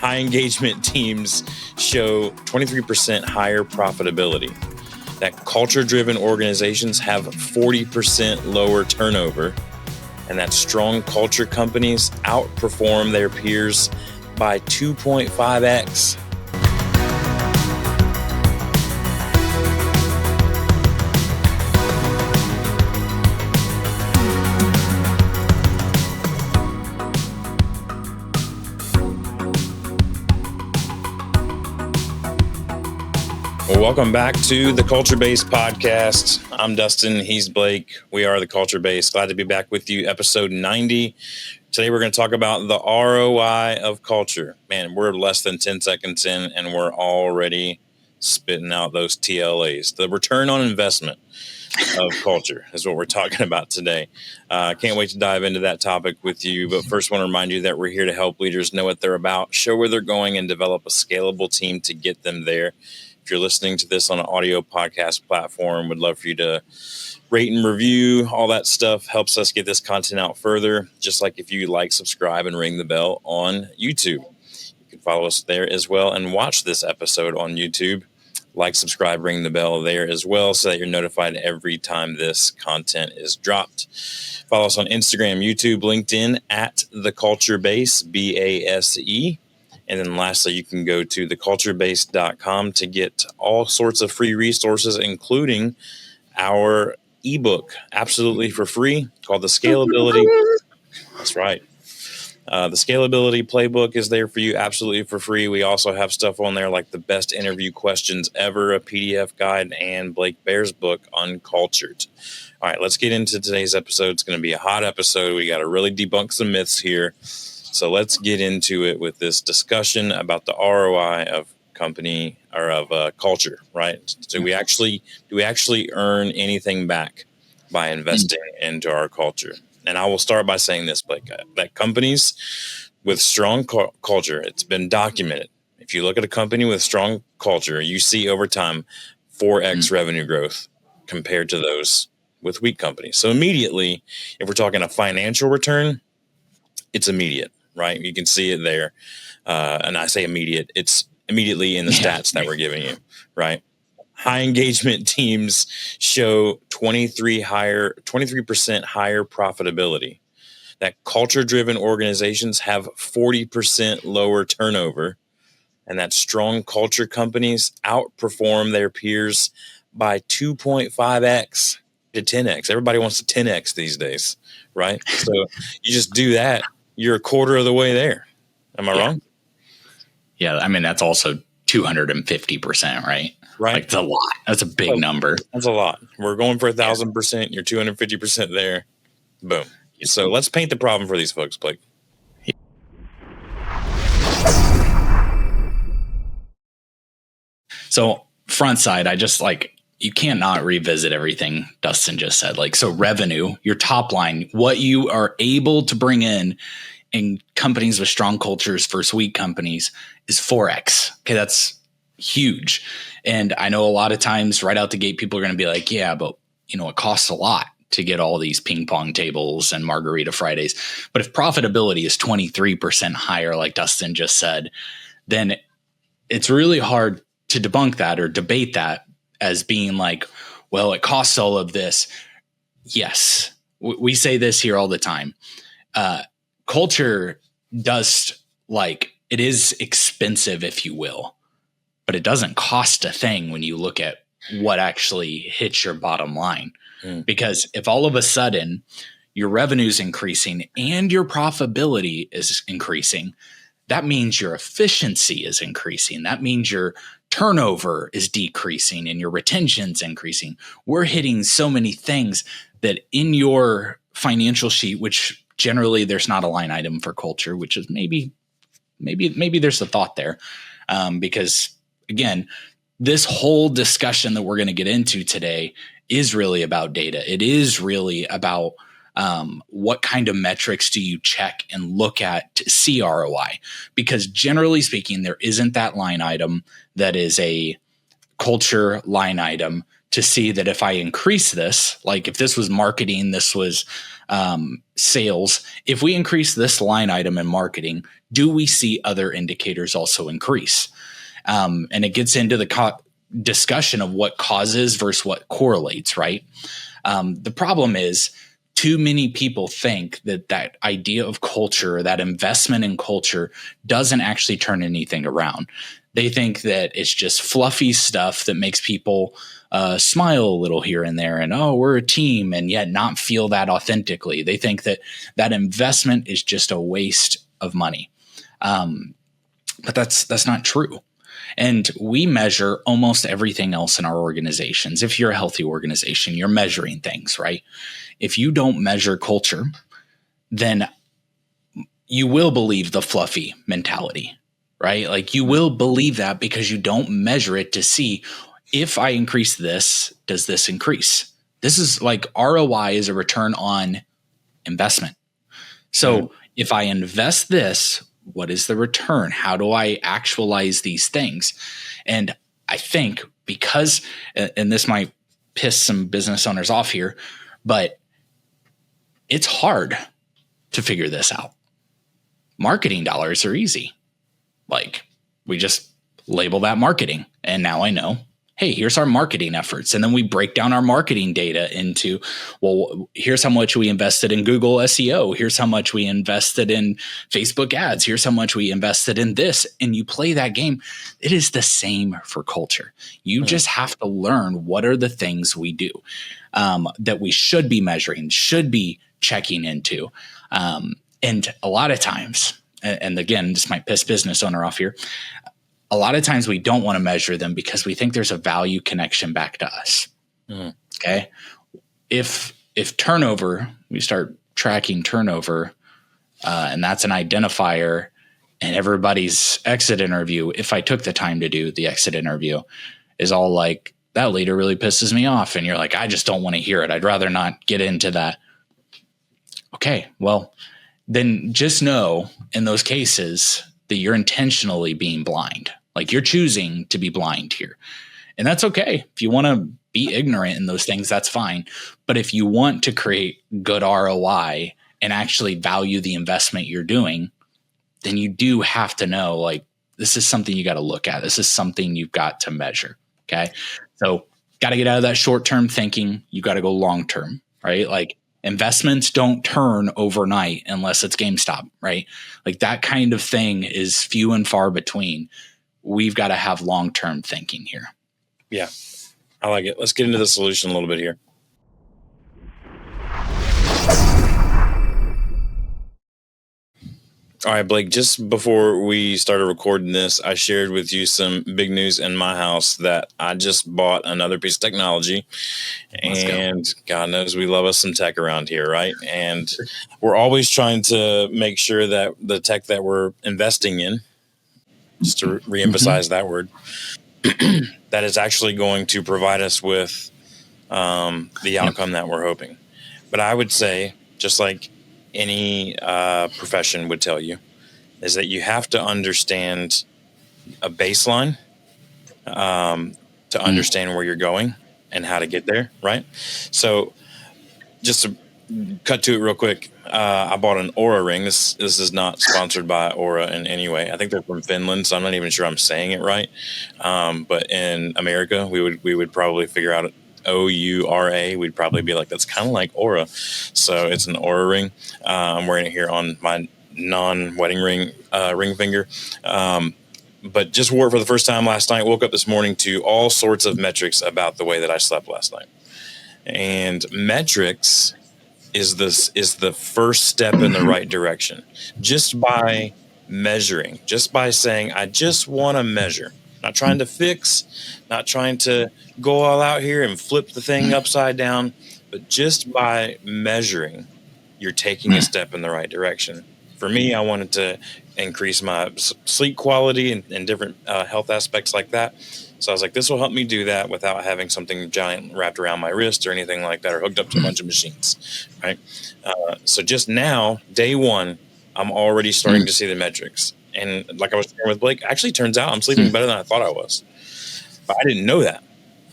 high engagement teams show 23% higher profitability. That culture-driven organizations have 40% lower turnover. And that strong culture companies outperform their peers by 2.5x. Well, welcome back to the Culture Based Podcast. I'm Dustin. He's Blake. We are the Culture Based. Glad to be back with you. Episode 90. Today, we're going to talk about the ROI of culture. Man, we're less than 10 seconds in, and we're already spitting out those TLAs. The return on investment of culture is what we're talking about today. Can't wait to dive into that topic with you. But first, I want to remind you that we're here to help leaders know what they're about, show where they're going, and develop a scalable team to get them there. If you're listening to this on an audio podcast platform, would love for you to rate and review. All that stuff helps us get this content out further. Just like if you like, subscribe, and ring the bell on YouTube. You can follow us there as well and watch this episode on YouTube. Like, subscribe, ring the bell there as well so that you're notified every time this content is dropped. Follow us on Instagram, YouTube, LinkedIn at The Culture Base, BASE. And then lastly, you can go to theculturebase.com to get all sorts of free resources, including our eBook, absolutely for free, called The Scalability. That's right. The Scalability Playbook is there for you absolutely for free. We also have stuff on there like the best interview questions ever, a PDF guide, and Blake Bear's book, Uncultured. All right, let's get into today's episode. It's going to be a hot episode. We got to really debunk some myths here. So let's get into it with this discussion about the ROI of company or of culture, right? So do we actually earn anything back by investing into our culture? And I will start by saying this, Blake, that companies with strong culture, it's been documented. If you look at a company with strong culture, you see over time 4x revenue growth compared to those with weak companies. So immediately, if we're talking a financial return, it's immediate. Right. You can see it there. And I say immediate, it's immediately in the stats that we're giving you. Right. High engagement teams show 23% higher profitability. That culture driven organizations have 40% lower turnover. And that strong culture companies outperform their peers by 2.5x to 10x. Everybody wants to 10x these days. Right. So you just do that. You're a quarter of the way there. Am I wrong? Yeah. I mean, that's also 250%, right? Right. Like, it's a lot. That's a big number. That's a lot. We're going for 1,000%. You're 250% there. Boom. So let's paint the problem for these folks, Blake. So front side, I just you can't not revisit everything Dustin just said. So revenue, your top line, what you are able to bring in companies with strong cultures versus weak companies is 4x. Okay, that's huge. And I know a lot of times right out the gate, people are going to be like, yeah, but it costs a lot to get all these ping pong tables and margarita Fridays. But if profitability is 23% higher, like Dustin just said, then it's really hard to debunk that or debate that as being well, it costs all of this. Yes, we say this here all the time. Culture does it is expensive, if you will, but it doesn't cost a thing when you look at what actually hits your bottom line. Because if all of a sudden your revenue is increasing and your profitability is increasing, that means your efficiency is increasing. That means your turnover is decreasing and your retention's increasing. We're hitting so many things that in your financial sheet, which generally there's not a line item for culture, which is maybe there's a thought there. Because again, this whole discussion that we're going to get into today is really about data. It is really about what kind of metrics do you check and look at to see ROI? Because generally speaking, there isn't that line item that is a culture line item to see that if I increase this, like if this was marketing, this was sales, if we increase this line item in marketing, do we see other indicators also increase? And it gets into the discussion of what causes versus what correlates, right? The problem is too many people think that idea of culture, that investment in culture doesn't actually turn anything around. They think that it's just fluffy stuff that makes people smile a little here and there and, oh, we're a team, and yet not feel that authentically. They think that investment is just a waste of money. But that's not true. And we measure almost everything else in our organizations. If you're a healthy organization, you're measuring things, right? If you don't measure culture, then you will believe the fluffy mentality, right? Like you will believe that because you don't measure it to see, if I increase this, does this increase? This is like ROI is a return on investment. So if I invest this, what is the return? How do I actualize these things? And I think because, and this might piss some business owners off here, but it's hard to figure this out. Marketing dollars are easy. Like we just label that marketing. And now I know, hey, here's our marketing efforts. And then we break down our marketing data into, well, here's how much we invested in Google SEO. Here's how much we invested in Facebook ads. Here's how much we invested in this. And you play that game. It is the same for culture. You just have to learn what are the things we do that we should be measuring, should be checking into. And a lot of times, and again, this might piss business owner off here, a lot of times we don't want to measure them because we think there's a value connection back to us. Okay. If turnover, we start tracking turnover, and that's an identifier, and everybody's exit interview, if I took the time to do the exit interview, is all like, that leader really pisses me off. And you're like, I just don't want to hear it. I'd rather not get into that. Okay. Well, then just know in those cases that you're intentionally being blind. Like you're choosing to be blind here. And that's okay. If you want to be ignorant in those things, that's fine. But if you want to create good ROI and actually value the investment you're doing, then you do have to know, like, this is something you got to look at. This is something you've got to measure. Okay. So got to get out of that short-term thinking. You got to go long-term, right? Like, investments don't turn overnight unless it's GameStop, right? Like that kind of thing is few and far between. We've got to have long-term thinking here. Yeah, I like it. Let's get into the solution a little bit here. All right, Blake, just before we started recording this, I shared with you some big news in my house that I just bought another piece of technology. And God knows we love us some tech around here, right? And we're always trying to make sure that the tech that we're investing in, just to reemphasize that word, that is actually going to provide us with the outcome that we're hoping. But I would say, just like any profession would tell you, is that you have to understand a baseline to understand where you're going and how to get there, right? So just to cut to it real quick, I bought an Aura ring. This is not sponsored by Aura in any way. I think they're from Finland, so I'm not even sure I'm saying it right. But in America, we would probably figure out Oura. We'd probably be like, that's kind of like Aura. So it's an Aura ring. I'm wearing it here on my non-wedding ring finger. But just wore it for the first time last night. Woke up this morning to all sorts of metrics about the way that I slept last night. And metrics is the first step in the right direction. Just by measuring, just by saying, I just want to measure. Not trying to fix, not trying to go all out here and flip the thing upside down, but just by measuring, you're taking a step in the right direction. For me, I wanted to increase my sleep quality and different health aspects like that. So I was like, this will help me do that without having something giant wrapped around my wrist or anything like that, or hooked up to a bunch of machines, right? So just now, day one, I'm already starting to see the metrics. And like I was sharing with Blake, actually turns out I'm sleeping better than I thought I was. But I didn't know that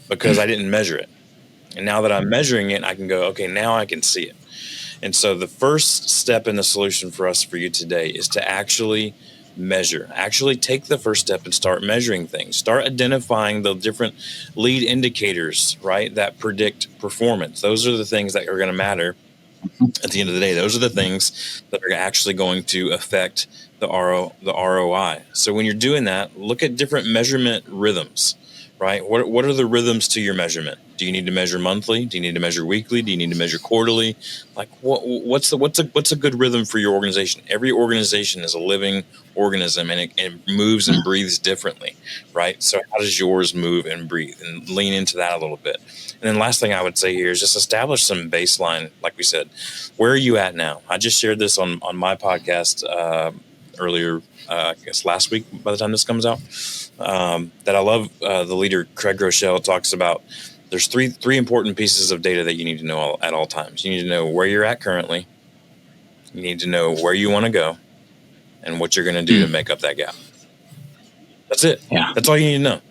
because I didn't measure it. And now that I'm measuring it, I can go, okay, now I can see it. And so the first step in the solution for you today is to actually measure. Actually take the first step and start measuring things. Start identifying the different lead indicators, right, that predict performance. Those are the things that are going to matter at the end of the day. Those are the things that are actually going to affect the ROI. So when you're doing that, look at different measurement rhythms, right? What are the rhythms to your measurement? Do you need to measure monthly? Do you need to measure weekly? Do you need to measure quarterly? Like what's a good rhythm for your organization? Every organization is a living organism, and it moves and breathes differently, right? So how does yours move and breathe? And lean into that a little bit. And then last thing I would say here is just establish some baseline. Like we said, where are you at now? I just shared this on my podcast earlier, I guess last week by the time this comes out, that I love. The leader, Craig Rochelle, talks about there's three important pieces of data that you need to know at all times. You need to know where you're at currently. You need to know where you want to go and what you're going to do to make up that gap. That's it. Yeah. That's all you need to know.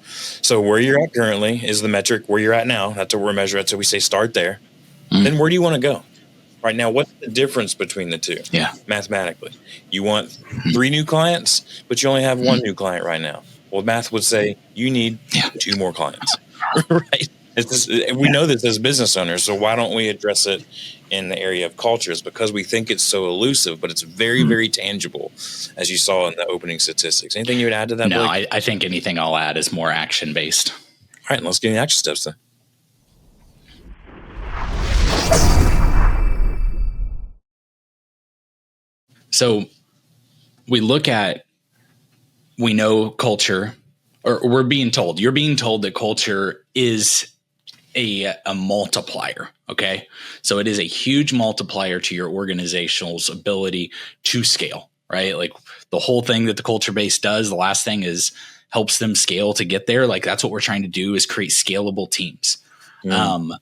So where you're at currently is the metric. Where you're at now, that's what we're measuring. So we say start there. Then where do you want to go? Right now, what's the difference between the two? Yeah. Mathematically, you want 3 new clients, but you only have 1 new client right now. Well, math would say you need 2 more clients, right? We know this as business owners, so why don't we address it in the area of cultures? Because we think it's so elusive, but it's very, very tangible, as you saw in the opening statistics. Anything you would add to that, No, Blake? I think anything I'll add is more action-based. All right, let's get into action steps then. So we know culture, or you're being told that culture is a multiplier. Okay. So it is a huge multiplier to your organizational's ability to scale, right? Like the whole thing that the culture base does, the last thing is helps them scale to get there. Like that's what we're trying to do, is create scalable teams. Then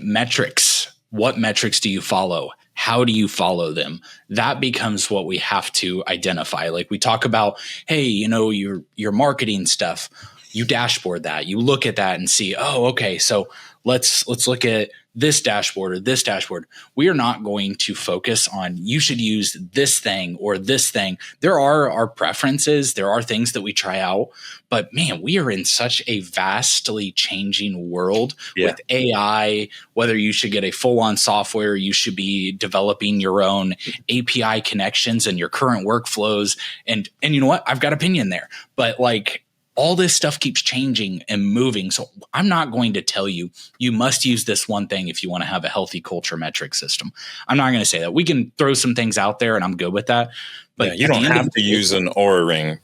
metrics. What metrics do you follow? How do you follow them? That becomes what we have to identify. Like we talk about, hey, your marketing stuff, you dashboard that, you look at that and see, oh, okay, so let's look at this dashboard or this dashboard. We are not going to focus on you should use this thing or this thing. There are our preferences. There are things that we try out, but man, we are in such a vastly changing world with AI, whether you should get a full-on software, you should be developing your own API connections and your current workflows. And you know what? I've got opinion there, but like, all this stuff keeps changing and moving. So I'm not going to tell you, you must use this one thing if you want to have a healthy culture metric system. I'm not going to say that. We can throw some things out there and I'm good with that. But you don't have to use an Oura ring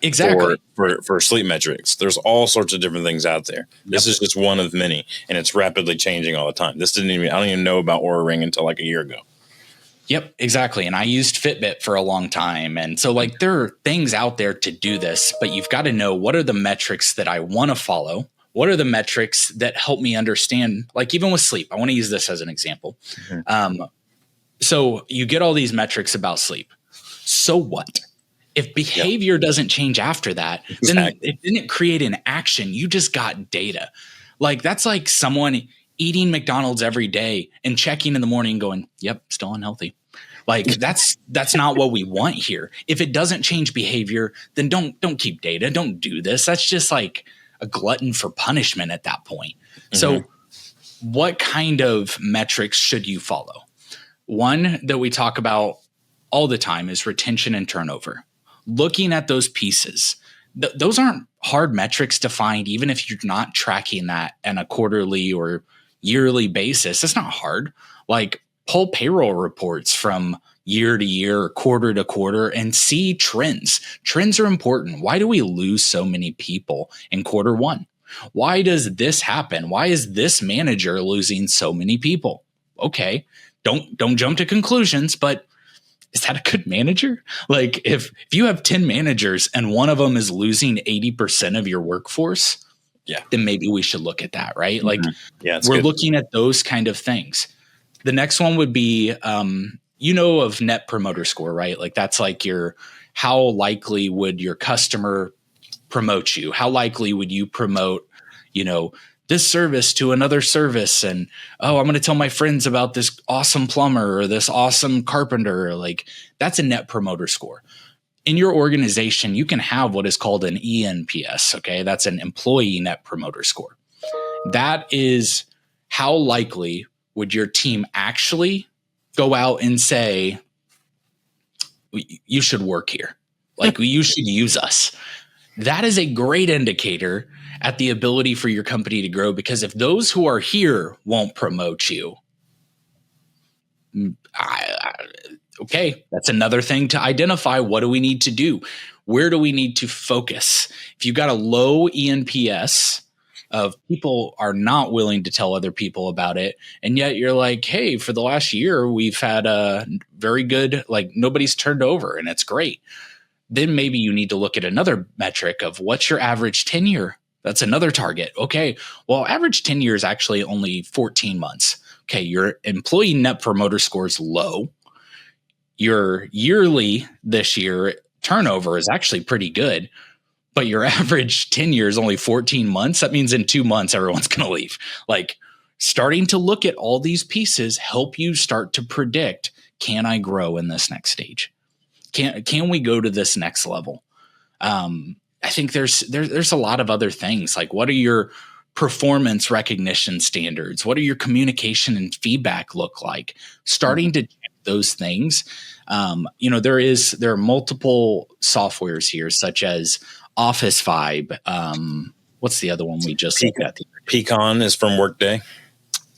exactly for sleep metrics. There's all sorts of different things out there. This is just one of many, and it's rapidly changing all the time. I don't even know about Oura ring until like a year ago. Yep, exactly. And I used Fitbit for a long time. And so like there are things out there to do this, but you've got to know what are the metrics that I want to follow? What are the metrics that help me understand, like even with sleep, I want to use this as an example. So you get all these metrics about sleep. So what? If behavior doesn't change after that, then it didn't create an action. You just got data. Like that's like someone eating McDonald's every day and checking in the morning going, yep, still unhealthy. Like that's not what we want here. If it doesn't change behavior, then don't keep data. Don't do this. That's just like a glutton for punishment at that point. So what kind of metrics should you follow? One that we talk about all the time is retention and turnover. Looking at those pieces. Those aren't hard metrics to find, even if you're not tracking that on a quarterly or yearly basis. It's not hard. Like pull payroll reports from year to year, quarter to quarter, and see trends. Trends are important. Why do we lose so many people in quarter one? Why does this happen? Why is this manager losing so many people? Okay, don't jump to conclusions, but is that a good manager? Like if you have 10 managers and one of them is losing 80% of your workforce, then maybe we should look at that, right? Like we're looking at those kind of things. The next one would be, of net promoter score, right? Like that's like how likely would your customer promote you? How likely would you promote, this service to another service. And, oh, I'm going to tell my friends about this awesome plumber or this awesome carpenter. Like, that's a net promoter score. In your organization, you can have what is called an ENPS. Okay. That's an employee net promoter score. That is how likely would your team actually go out and say, you should work here. Like, you should use us. That is a great indicator at the ability for your company to grow, because if those who are here won't promote you, okay, that's another thing to identify. What do we need to do? Where do we need to focus? If you've got a low ENPS of people are not willing to tell other people about it, and yet you're like, hey, for the last year, we've had a very good, like, nobody's turned over and it's great. Then maybe you need to look at another metric of what's your average tenure. That's another target. Okay, well, average tenure is actually only 14 months. Okay, your employee net promoter score is low. Your yearly this year turnover is actually pretty good, but your average tenure is only 14 months. That means in 2 months, everyone's going to leave. Like, starting to look at all these pieces help you start to predict, can I grow in this next stage? Can we go to this next level? I think there's a lot of other things, like, what are your performance recognition standards? What are your communication and feedback look like? Starting to check those things. There are multiple softwares here, such as Office Vibe. What's the other one we just looked at? Pecan is from Workday.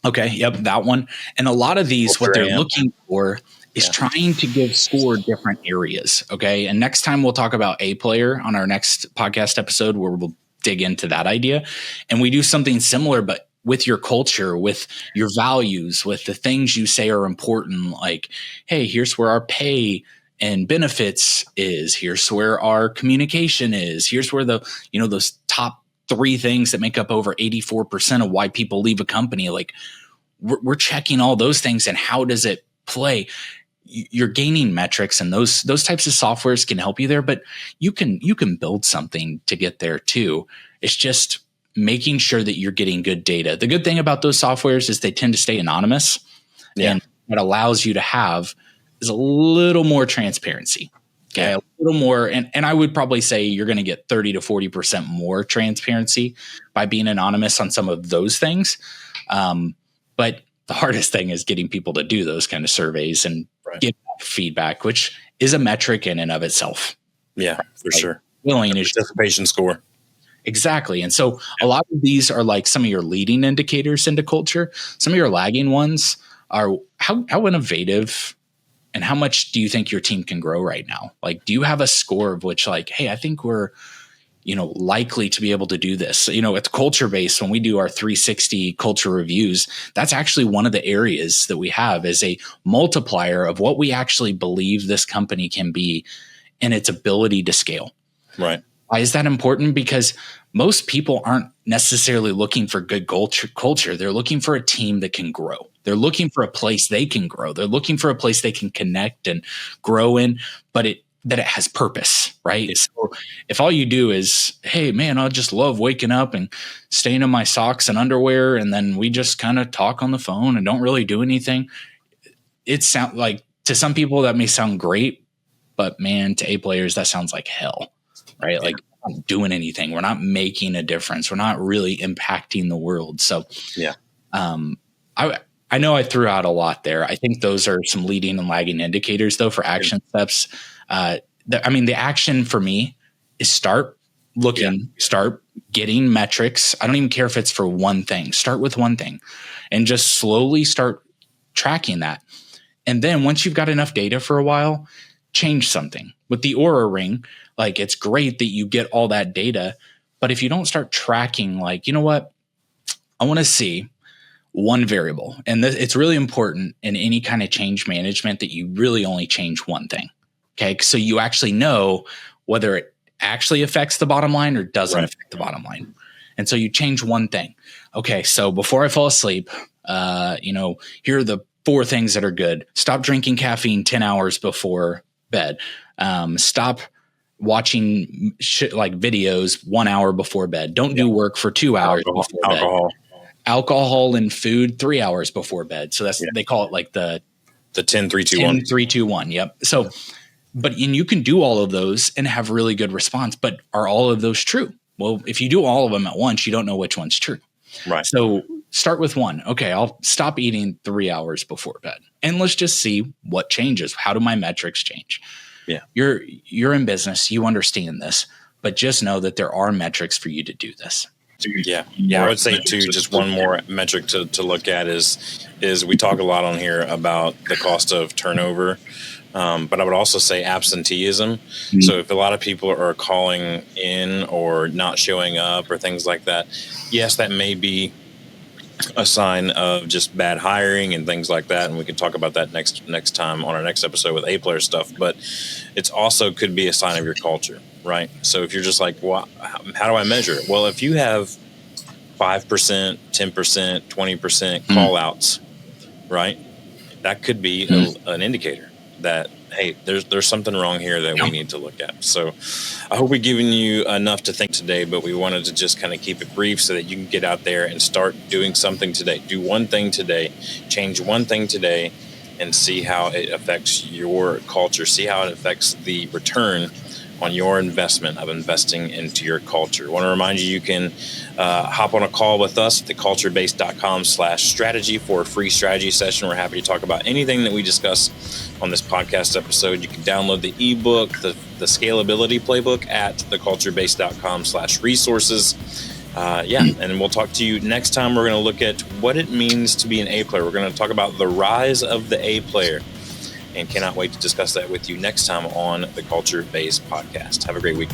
Okay. Yep. That one. And a lot of these, what they're looking for is trying to give score different areas. Okay. And next time we'll talk about A Player on our next podcast episode, where we'll dig into that idea. And we do something similar, but with your culture, with your values, with the things you say are important. Like, hey, here's where our pay and benefits is. Here's where our communication is. Here's where those top 3 things that make up over 84% of why people leave a company. Like, we're checking all those things, and how does it play? You're gaining metrics, and those types of softwares can help you there, but you can build something to get there too. It's just making sure that you're getting good data. The good thing about those softwares is they tend to stay anonymous. Yeah. And what allows you to have is a little more transparency. Okay. A little more. And I would probably say you're going to get 30 to 40% more transparency by being anonymous on some of those things. But the hardest thing is getting people to do those kind of surveys and give feedback, which is a metric in and of itself. Yeah, for sure. Willing is participation score. Exactly. And so a lot of these are like some of your leading indicators into culture. Some of your lagging ones are how innovative and how much do you think your team can grow right now? Like, do you have a score of which, like, hey, I think we're, likely to be able to do this? It's culture based. When we do our 360 culture reviews, that's actually one of the areas that we have as a multiplier of what we actually believe this company can be and its ability to scale. Right. Why is that important? Because most people aren't necessarily looking for good culture. They're looking for a team that can grow. They're looking for a place they can grow. They're looking for a place they can connect and grow in, but that it has purpose, right? So if all you do is, hey, man, I just love waking up and staying in my socks and underwear, and then we just kind of talk on the phone and don't really do anything, it sounds like, to some people that may sound great, but man, to A players, that sounds like hell, right? Like, we're not doing anything. We're not making a difference. We're not really impacting the world. So yeah, I know I threw out a lot there. I think those are some leading and lagging indicators, though, for action steps. The action for me is start looking, start getting metrics. I don't even care if it's for one thing. Start with one thing and just slowly start tracking that. And then once you've got enough data for a while, change something. With the Oura Ring, like, it's great that you get all that data, but if you don't start tracking, like, you know what, I want to see one variable. And it's really important in any kind of change management that you really only change one thing. Okay. So you actually know whether it actually affects the bottom line or doesn't affect the bottom line. And so you change one thing. Okay. So before I fall asleep, here are the 4 things that are good. Stop drinking caffeine 10 hours before bed. Stop watching like videos 1 hour before bed. Don't do work for 2 hours before bed. Alcohol and food 3 hours before bed. So that's they call it like the 10-3-2-1. 10-3-2-1. Yep. So, and you can do all of those and have really good response. But are all of those true? Well, if you do all of them at once, you don't know which one's true. Right. So start with one. Okay, I'll stop eating 3 hours before bed, and let's just see what changes. How do my metrics change? Yeah. You're in business. You understand this, but just know that there are metrics for you to do this. Yeah. I would say too, just one more metric to look at is we talk a lot on here about the cost of turnover. But I would also say absenteeism. Mm-hmm. So if a lot of people are calling in or not showing up or things like that, yes, that may be a sign of just bad hiring and things like that. And we can talk about that next time on our next episode with A-player stuff. But it's also could be a sign of your culture, right? So if you're just like, well, how do I measure it? Well, if you have 5%, 10%, 20% call outs, right? That could be an indicator that, hey, there's something wrong here that we need to look at. So I hope we've given you enough to think today, but we wanted to just kind of keep it brief so that you can get out there and start doing something today. Do one thing today, change one thing today, and see how it affects your culture. See how it affects the return on your investment of investing into your culture. I want to remind you can hop on a call with us at theculturebase.com/strategy for a free strategy session. We're happy to talk about anything that we discuss on this podcast episode. You can download the ebook, the scalability playbook at theculturebase.com/resources. And we'll talk to you next time. We're going to look at what it means to be an A player. We're going to talk about the rise of the A player. And cannot wait to discuss that with you next time on the Culture Base Podcast. Have a great week.